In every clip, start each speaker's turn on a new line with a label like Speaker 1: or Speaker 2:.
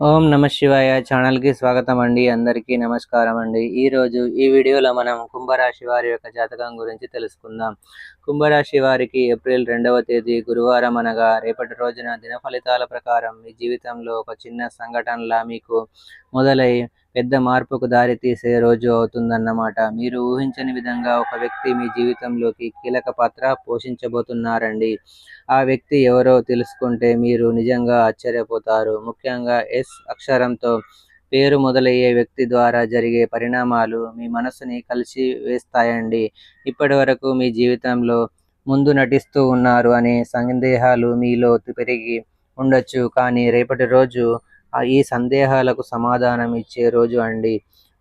Speaker 1: ఓం నమ శివాయ ఛానల్కి స్వాగతం అండి. అందరికీ నమస్కారం అండి. ఈరోజు ఈ వీడియోలో మనం కుంభరాశి వారి యొక్క జాతకం గురించి తెలుసుకుందాం. కుంభరాశి వారికి ఏప్రిల్ 2వ తేదీ గురువారం అనగా రేపటి రోజున దిన ఫలితాల ప్రకారం మీ జీవితంలో ఒక చిన్న సంఘటనలా మీకు మొదలై పెద్ద మార్పుకు దారి తీసే రోజు అవుతుందన్నమాట. మీరు ఊహించని విధంగా ఒక వ్యక్తి మీ జీవితంలోకి కీలక పాత్ర పోషించబోతున్నారండి. ఆ వ్యక్తి ఎవరో తెలుసుకుంటే మీరు నిజంగా ఆశ్చర్యపోతారు. ముఖ్యంగా ఎస్ అక్షరంతో పేరు మొదలయ్యే వ్యక్తి ద్వారా జరిగే పరిణామాలు మీ మనసుని కలిసి వేస్తాయండి. ఇప్పటి వరకు మీ జీవితంలో ముందు నటిస్తూ ఉన్నారు అనే సందేహాలు మీలో పెరిగి ఉండొచ్చు. కానీ రేపటి రోజు ఈ సందేహాలకు సమాధానం ఇచ్చే రోజు అండి.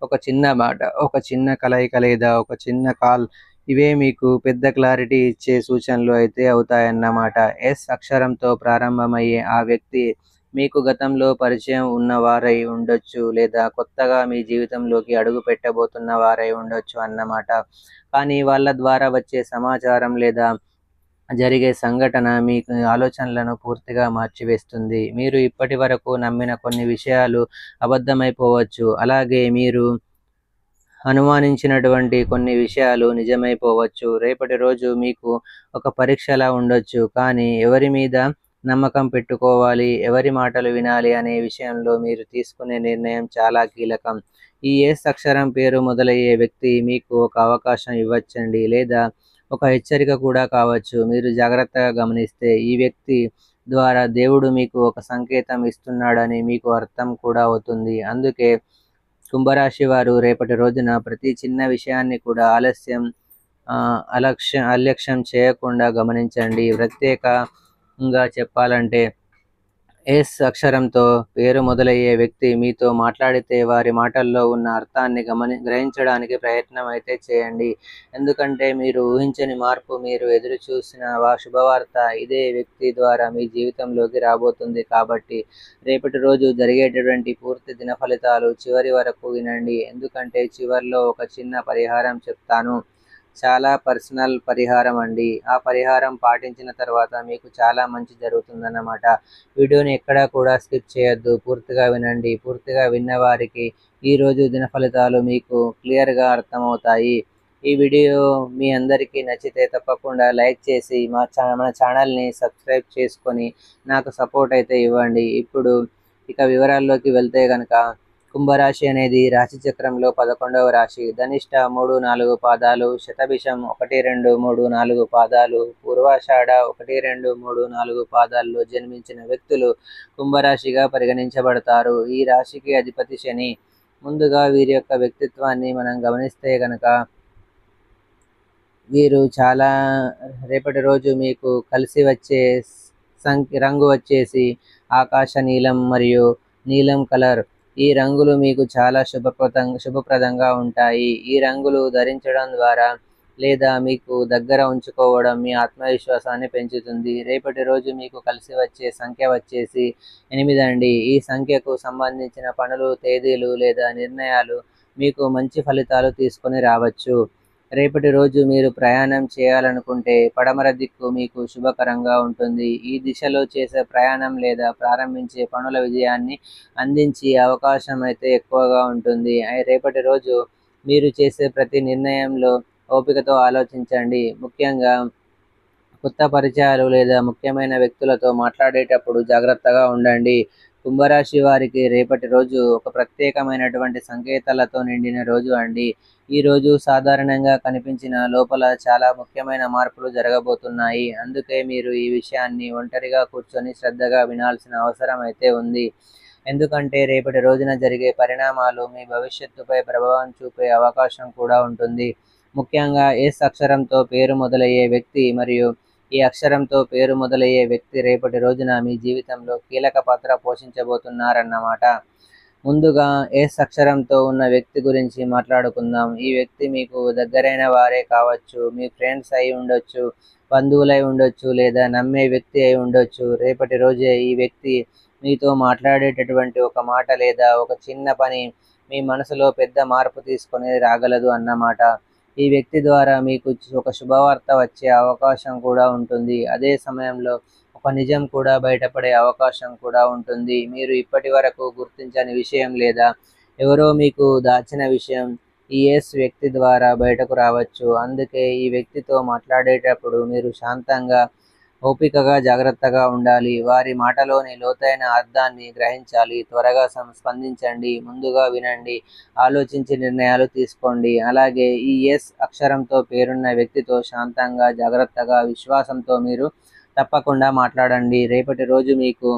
Speaker 1: ఒక చిన్న మాట, ఒక చిన్న కలయిక లేదా ఒక చిన్న కాల్, ఇవే మీకు పెద్ద క్లారిటీ ఇచ్చే సూచనలు అయితే అవుతాయన్నమాట. ఎస్ అక్షరంతో ప్రారంభమయ్యే ఆ వ్యక్తి మీకు గతంలో పరిచయం ఉన్నవారై ఉండొచ్చు, లేదా కొత్తగా మీ జీవితంలోకి అడుగు పెట్టబోతున్న వారై ఉండొచ్చు అన్నమాట. కానీ వాళ్ళ ద్వారా వచ్చే సమాచారం లేదా జరిగే సంఘటన మీ ఆలోచనలను పూర్తిగా మార్చివేస్తుంది. మీరు ఇప్పటి వరకు నమ్మిన కొన్ని విషయాలు అబద్ధమైపోవచ్చు. అలాగే మీరు అనుమానించినటువంటి కొన్ని విషయాలు నిజమైపోవచ్చు. రేపటి రోజు మీకు ఒక పరీక్షలా ఉండొచ్చు. కానీ ఎవరి మీద నమ్మకం పెట్టుకోవాలి, ఎవరి మాటలు వినాలి అనే విషయంలో మీరు తీసుకునే నిర్ణయం చాలా కీలకం. ఈ ఎస్ అక్షరం పేరు మొదలయ్యే వ్యక్తి మీకు ఒక అవకాశం ఇవ్వచ్చండి, లేదా ఒక హెచ్చరిక కూడా కావచ్చు. మీరు జాగ్రత్తగా గమనిస్తే ఈ వ్యక్తి ద్వారా దేవుడు మీకు ఒక సంకేతం ఇస్తున్నాడని మీకు అర్థం కూడా అవుతుంది. అందుకే కుంభరాశి వారు రేపటి రోజున ప్రతి చిన్న విషయాన్ని కూడా అలక్ష్యం చేయకుండా గమనించండి. ప్రత్యేకంగా చెప్పాలంటే ఎస్ అక్షరంతో పేరు మొదలయ్యే వ్యక్తి మీతో మాట్లాడితే వారి మాటల్లో ఉన్న అర్థాన్ని గ్రహించడానికి ప్రయత్నం అయితే చేయండి. ఎందుకంటే మీరు ఊహించని మార్పు, మీరు ఎదురు చూసిన శుభవార్త ఇదే వ్యక్తి ద్వారా మీ జీవితంలోకి రాబోతుంది. కాబట్టి రేపటి రోజు జరిగేటటువంటి పూర్తి దిన ఫలితాలు చివరి వరకు వినండి. ఎందుకంటే చివరిలో ఒక చిన్న పరిహారం చెప్తాను. చాలా పర్సనల్ పరిహారం అండి. ఆ పరిహారం పాటించిన తర్వాత మీకు చాలా మంచి జరుగుతుందన్నమాట. వీడియోని ఎక్కడా కూడా స్కిప్ చేయొద్దు, పూర్తిగా వినండి. పూర్తిగా విన్న వారికి ఈరోజు దిన ఫలితాలు మీకు క్లియర్గా అర్థమవుతాయి. ఈ వీడియో మీ అందరికీ నచ్చితే తప్పకుండా లైక్ చేసి మన ఛానల్ని సబ్స్క్రైబ్ చేసుకొని నాకు సపోర్ట్ అయితే ఇవ్వండి. ఇప్పుడు ఇక వివరాల్లోకి వెళ్తే కనుక, కుంభరాశి అనేది రాశి చక్రంలో 11వ రాశి. ధనిష్ట 3-4 పాదాలు, శతభిషం 1-2-3-4 పాదాలు, పూర్వాషాఢ 1-2-3-4 పాదాల్లో జన్మించిన వ్యక్తులు కుంభరాశిగా పరిగణించబడతారు. ఈ రాశికి అధిపతి శని. ముందుగా వీరి యొక్క వ్యక్తిత్వాన్ని మనం గమనిస్తే కనుక, వీరు చాలా రేపటి రోజు మీకు కలిసి వచ్చే రంగు వచ్చేసి ఆకాశ నీలం మరియు నీలం కలర్. ఈ రంగులు మీకు చాలా శుభప్రదంగా ఉంటాయి. ఈ రంగులు ధరించడం ద్వారా లేదా మీకు దగ్గర ఉంచుకోవడం మీ ఆత్మవిశ్వాసాన్ని పెంచుతుంది. రేపటి రోజు మీకు కలిసి వచ్చే సంఖ్య వచ్చేసి 8 అండి. ఈ సంఖ్యకు సంబంధించిన పనులు, తేదీలు లేదా నిర్ణయాలు మీకు మంచి ఫలితాలు తీసుకొని రావచ్చు. రేపటి రోజు మీరు ప్రయాణం చేయాలనుకుంటే పడమర దిక్కు మీకు శుభకరంగా ఉంటుంది. ఈ దిశలో చేసే ప్రయాణం లేదా ప్రారంభించే పనుల విజయాన్ని అందించే అవకాశం అయితే ఎక్కువగా ఉంటుంది. రేపటి రోజు మీరు చేసే ప్రతి నిర్ణయంలో ఓపికతో ఆలోచించండి. ముఖ్యంగా కొత్త పరిచయాలు లేదా ముఖ్యమైన వ్యక్తులతో మాట్లాడేటప్పుడు జాగ్రత్తగా ఉండండి. కుంభరాశి వారికి రేపటి రోజు ఒక ప్రత్యేకమైనటువంటి సంకేతాలతో నిండిన రోజు అండి. ఈ రోజు సాధారణంగా కనిపించిన లోపల చాలా ముఖ్యమైన మార్పులు జరగబోతున్నాయి. అందుకే మీరు ఈ విషయాన్ని ఒంటరిగా కూర్చొని శ్రద్ధగా వినాల్సిన అవసరం అయితే ఉంది. ఎందుకంటే రేపటి రోజున జరిగే పరిణామాలు మీ భవిష్యత్తుపై ప్రభావం చూపే అవకాశం కూడా ఉంటుంది. ముఖ్యంగా ఎస్ అక్షరంతో పేరు మొదలయ్యే వ్యక్తి మరియు ఈ అక్షరంతో పేరు మొదలయ్యే వ్యక్తి రేపటి రోజున మీ జీవితంలో కీలక పాత్ర పోషించబోతున్నారన్నమాట. ముందుగా ఎస్ అక్షరంతో ఉన్న వ్యక్తి గురించి మాట్లాడుకుందాం. ఈ వ్యక్తి మీకు దగ్గరైన వారే కావచ్చు, మీ ఫ్రెండ్స్ అయి ఉండొచ్చు, బంధువులై ఉండొచ్చు, లేదా నమ్మే వ్యక్తి అయి ఉండొచ్చు. రేపటి రోజే ఈ వ్యక్తి మీతో మాట్లాడేటటువంటి ఒక మాట లేదా ఒక చిన్న పని మీ మనసులో పెద్ద మార్పు తీసుకొని రాగలదు అన్నమాట. ఈ వ్యక్తి ద్వారా మీకు ఒక శుభవార్త వచ్చే అవకాశం కూడా ఉంటుంది. అదే సమయంలో ఒక నిజం కూడా బయటపడే అవకాశం కూడా ఉంటుంది. మీరు ఇప్పటి వరకు గుర్తించని విషయం లేదా ఎవరో మీకు దాచిన విషయం ఈ ఎస్ వ్యక్తి ద్వారా బయటకు రావచ్చు. అందుకే ఈ వ్యక్తితో మాట్లాడేటప్పుడు మీరు శాంతంగా, ఓపికగా, జాగ్రత్తగా ఉండాలి. వారి మాటలోని లోతైన అర్థాన్ని గ్రహించాలి. త్వరగా స్పందించండి, ముందుగా వినండి, ఆలోచించి నిర్ణయాలు తీసుకోండి. అలాగే ఈ ఎస్ అక్షరంతో పేరున్న వ్యక్తితో శాంతంగా, జాగ్రత్తగా, విశ్వాసంతో మీరు తప్పకుండా మాట్లాడండి. రేపటి రోజు మీకు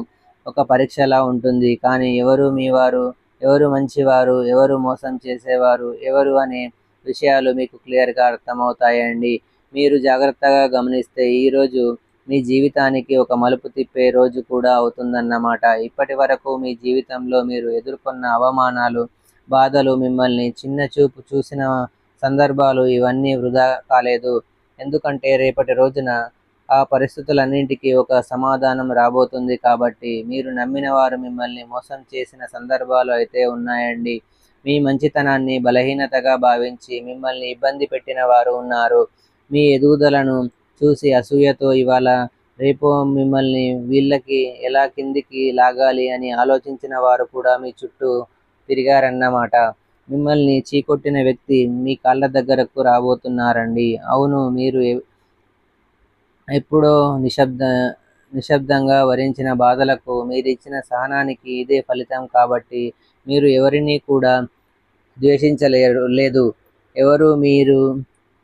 Speaker 1: ఒక పరీక్షలా ఉంటుంది. కానీ ఎవరు మీ వారు, ఎవరు మంచివారు, ఎవరు మోసం చేసేవారు, ఎవరు అనే విషయాలు మీకు క్లియర్గా అర్థమవుతాయండి. మీరు జాగ్రత్తగా గమనిస్తే ఈరోజు మీ జీవితానికి ఒక మలుపు తిప్పే రోజు కూడా అవుతుందన్నమాట. ఇప్పటి వరకు మీ జీవితంలో మీరు ఎదుర్కొన్న అవమానాలు, బాధలు, మిమ్మల్ని చిన్న చూపు చూసిన సందర్భాలు ఇవన్నీ వృధా కాలేదు. ఎందుకంటే రేపటి రోజున ఆ పరిస్థితులన్నింటికీ ఒక సమాధానం రాబోతుంది కాబట్టి. మీరు నమ్మిన వారు మిమ్మల్ని మోసం చేసిన సందర్భాలు అయితే ఉన్నాయండి. మీ మంచితనాన్ని బలహీనతగా భావించి మిమ్మల్ని ఇబ్బంది పెట్టిన వారు ఉన్నారు. మీ ఎదుగుదలను చూసి అసూయతో ఇవాళ రేపు మిమ్మల్ని వీళ్ళకి ఎలా కిందికి లాగాలి అని ఆలోచించిన వారు కూడా మీ చుట్టూ తిరిగారన్నమాట. మిమ్మల్ని చీకొట్టిన వ్యక్తి మీ కాళ్ళ దగ్గరకు రాబోతున్నారండి. అవును, మీరు ఎప్పుడో నిశ్శబ్దంగా వరించిన బాధలకు మీరిచ్చిన సహనానికి ఇదే ఫలితం కాబట్టి మీరు ఎవరిని కూడా ద్వేషించలేదు. మీరు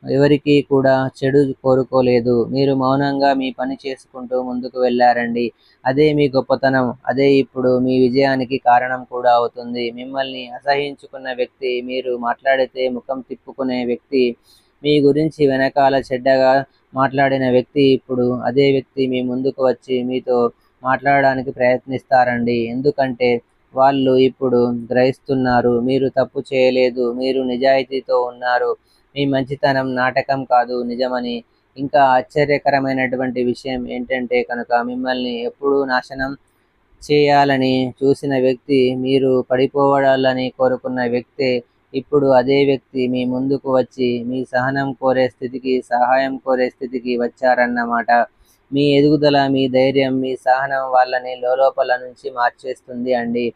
Speaker 1: ఎవరికి కూడా చెడు కోరుకోలేదు. మీరు మౌనంగా మీ పని చేసుకుంటూ ముందుకు వెళ్ళారండి. అదే మీ గొప్పతనం. అదే ఇప్పుడు మీ విజయానికి కారణం కూడా అవుతుంది. మిమ్మల్ని అసహ్యించుకున్న వ్యక్తి, మీరు మాట్లాడితే ముఖం తిప్పుకునే వ్యక్తి, మీ గురించి వెనకాల చెడ్డగా మాట్లాడిన వ్యక్తి, ఇప్పుడు అదే వ్యక్తి మీ ముందుకు వచ్చి మీతో మాట్లాడడానికి ప్రయత్నిస్తారండి. ఎందుకంటే వాళ్ళు ఇప్పుడు గ్రహిస్తున్నారు మీరు తప్పు చేయలేదు, మీరు నిజాయితీతో ఉన్నారు, మీ మంచితనం నాటకం కాదు నిజమని. ఇంకా ఆశ్చర్యకరమైనటువంటి విషయం ఏంటంటే కనుక మిమ్మల్ని ఎప్పుడూ నాశనం చేయాలని చూసిన వ్యక్తి, మీరు పడిపోవాలని కోరుకున్న వ్యక్తే ఇప్పుడు అదే వ్యక్తి మీ ముందుకు వచ్చి మీ సహనం కోరే స్థితికి, సహాయం కోరే స్థితికి వచ్చారన్నమాట. మీ ఎదుగుదల, మీ ధైర్యం, మీ సహనం వాళ్ళని లోపల నుంచి మార్చేస్తుంది అండి.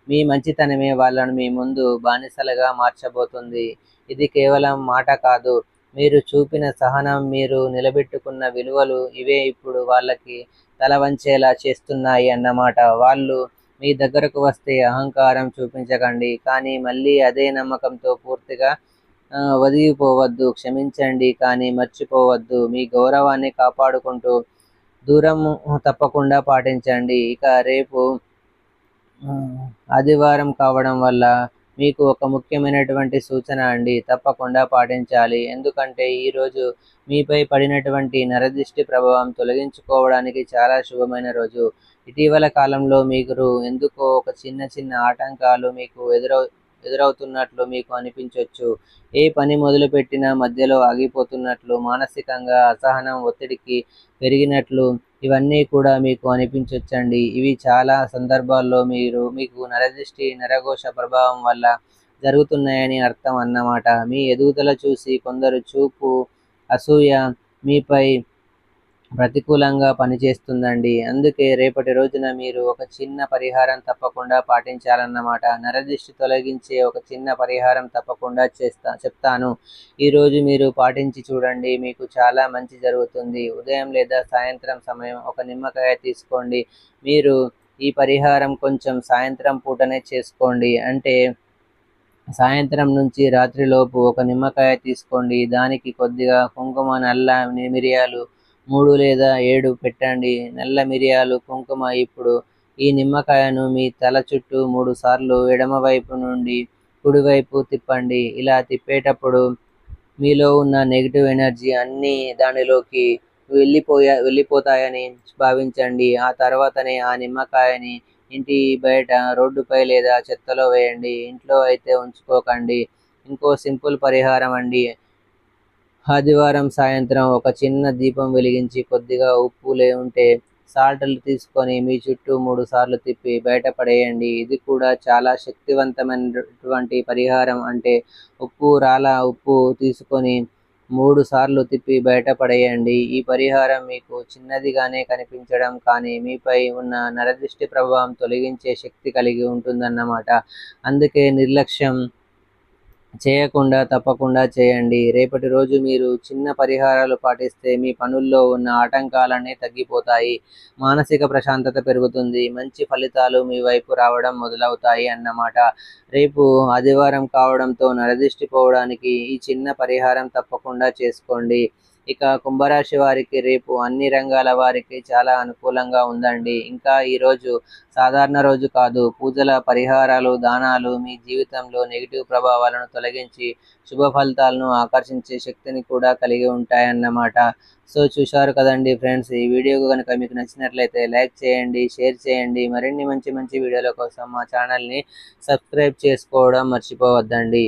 Speaker 1: మీ మంచితనమే వాళ్ళను మీ ముందు బానిసలుగా మార్చబోతుంది. ఇది కేవలం మాట కాదు. మీరు చూపిన సహనం, మీరు నిలబెట్టుకున్న విలువలు ఇవే ఇప్పుడు వాళ్ళకి తల వంచేలా చేస్తున్నాయి అన్నమాట. వాళ్ళు మీ దగ్గరకు వస్తే అహంకారం చూపించకండి, కానీ మళ్ళీ అదే నమ్మకంతో పూర్తిగా ఒదిగిపోవద్దు. క్షమించండి కానీ మర్చిపోవద్దు. మీ గౌరవాన్ని కాపాడుకుంటూ దూరం తప్పకుండా పాటించండి. ఇక రేపు ఆదివారం కావడం వల్ల మీకు ఒక ముఖ్యమైనటువంటి సూచన అండి, తప్పకుండా పాటించాలి. ఎందుకంటే ఈరోజు మీపై పడినటువంటి నరదిష్టి ప్రభావం తొలగించుకోవడానికి చాలా శుభమైన రోజు. ఇటీవల కాలంలో మీరు ఎందుకో ఒక చిన్న చిన్న ఆటంకాలు మీకు ఎదురవుతున్నట్లు మీకు అనిపించవచ్చు. ఏ పని మొదలుపెట్టినా మధ్యలో ఆగిపోతున్నట్లు, మానసికంగా అసహనం, ఒత్తిడికి పెరిగినట్లు ఇవన్నీ కూడా మీకు అనిపించవచ్చండి. ఇవి చాలా సందర్భాల్లో మీకు నరదృష్టి, నరఘోష ప్రభావం వల్ల జరుగుతున్నాయని అర్థం అన్నమాట. మీ ఎదుగుదల చూసి కొందరు చూపు, అసూయ మీపై ప్రతికూలంగా పనిచేస్తుందండి. అందుకే రేపటి రోజున మీరు ఒక చిన్న పరిహారం తప్పకుండా పాటించాలన్నమాట. నరదృష్టి తొలగించే ఒక చిన్న పరిహారం తప్పకుండా చెప్తాను. ఈరోజు మీరు పాటించి చూడండి, మీకు చాలా మంచి జరుగుతుంది. ఉదయం లేదా సాయంత్రం సమయం ఒక నిమ్మకాయ తీసుకోండి. మీరు ఈ పరిహారం కొంచెం సాయంత్రం పూటనే చేసుకోండి. అంటే సాయంత్రం నుంచి రాత్రిలోపు ఒక నిమ్మకాయ తీసుకోండి. దానికి కొద్దిగా కుంకుమ, నల్ల మిరియాలు 3 లేదా 7 పెట్టండి. నల్ల మిరియాలు, కుంకుమ. ఇప్పుడు ఈ నిమ్మకాయను మీ తల చుట్టూ 3 సార్లు ఎడమవైపు నుండి కుడివైపు తిప్పండి. ఇలా తిప్పేటప్పుడు మీలో ఉన్న నెగిటివ్ ఎనర్జీ అన్నీ దానిలోకి వెళ్ళిపోతాయని భావించండి. ఆ తర్వాతనే ఆ నిమ్మకాయని ఇంటి బయట, రోడ్డుపై లేదా చెత్తలో వేయండి. ఇంట్లో అయితే ఉంచుకోకండి. ఇంకో సింపుల్ పరిహారం అండి. ఆదివారం సాయంత్రం ఒక చిన్న దీపం వెలిగించి కొద్దిగా ఉప్పు ఉంటే సాల్ట్లు తీసుకొని మీ చుట్టూ 3 సార్లు తిప్పి బయటపడేయండి. ఇది కూడా చాలా శక్తివంతమైనటువంటి పరిహారం. అంటే రాళ్ళ ఉప్పు తీసుకొని 3 సార్లు తిప్పి బయటపడేయండి. ఈ పరిహారం మీకు చిన్నదిగానే కనిపించడం కానీ మీపై ఉన్న నరదిష్టి ప్రభావం తొలగించే శక్తి కలిగి ఉంటుందన్నమాట. అందుకే నిర్లక్ష్యం చేయకుండా తప్పకుండా చేయండి. రేపటి రోజు మీరు చిన్న పరిహారాలు పాటిస్తే మీ పనుల్లో ఉన్న ఆటంకాలన్నీ తగ్గిపోతాయి. మానసిక ప్రశాంతత పెరుగుతుంది. మంచి ఫలితాలు మీ వైపు రావడం మొదలవుతాయి అన్నమాట. రేపు ఆదివారం కావడంతో నరదిష్టి పోవడానికి ఈ చిన్న పరిహారం తప్పకుండా చేసుకోండి. ఇక కుంభరాశి వారికి రేపు అన్ని రంగాల వారికి చాలా అనుకూలంగా ఉందండి. ఇంకా ఈరోజు సాధారణ రోజు కాదు. పూజల, పరిహారాలు, దానాలు మీ జీవితంలో నెగిటివ్ ప్రభావాలను తొలగించి శుభ ఫలితాలను ఆకర్షించే శక్తిని కూడా కలిగి ఉంటాయన్నమాట. సో చూశారు కదండి ఫ్రెండ్స్, ఈ వీడియో కనుక మీకు నచ్చినట్లయితే లైక్ చేయండి, షేర్ చేయండి. మరిన్ని మంచి మంచి వీడియోల కోసం మా ఛానల్ని సబ్స్క్రైబ్ చేసుకోవడం మర్చిపోవద్దండి.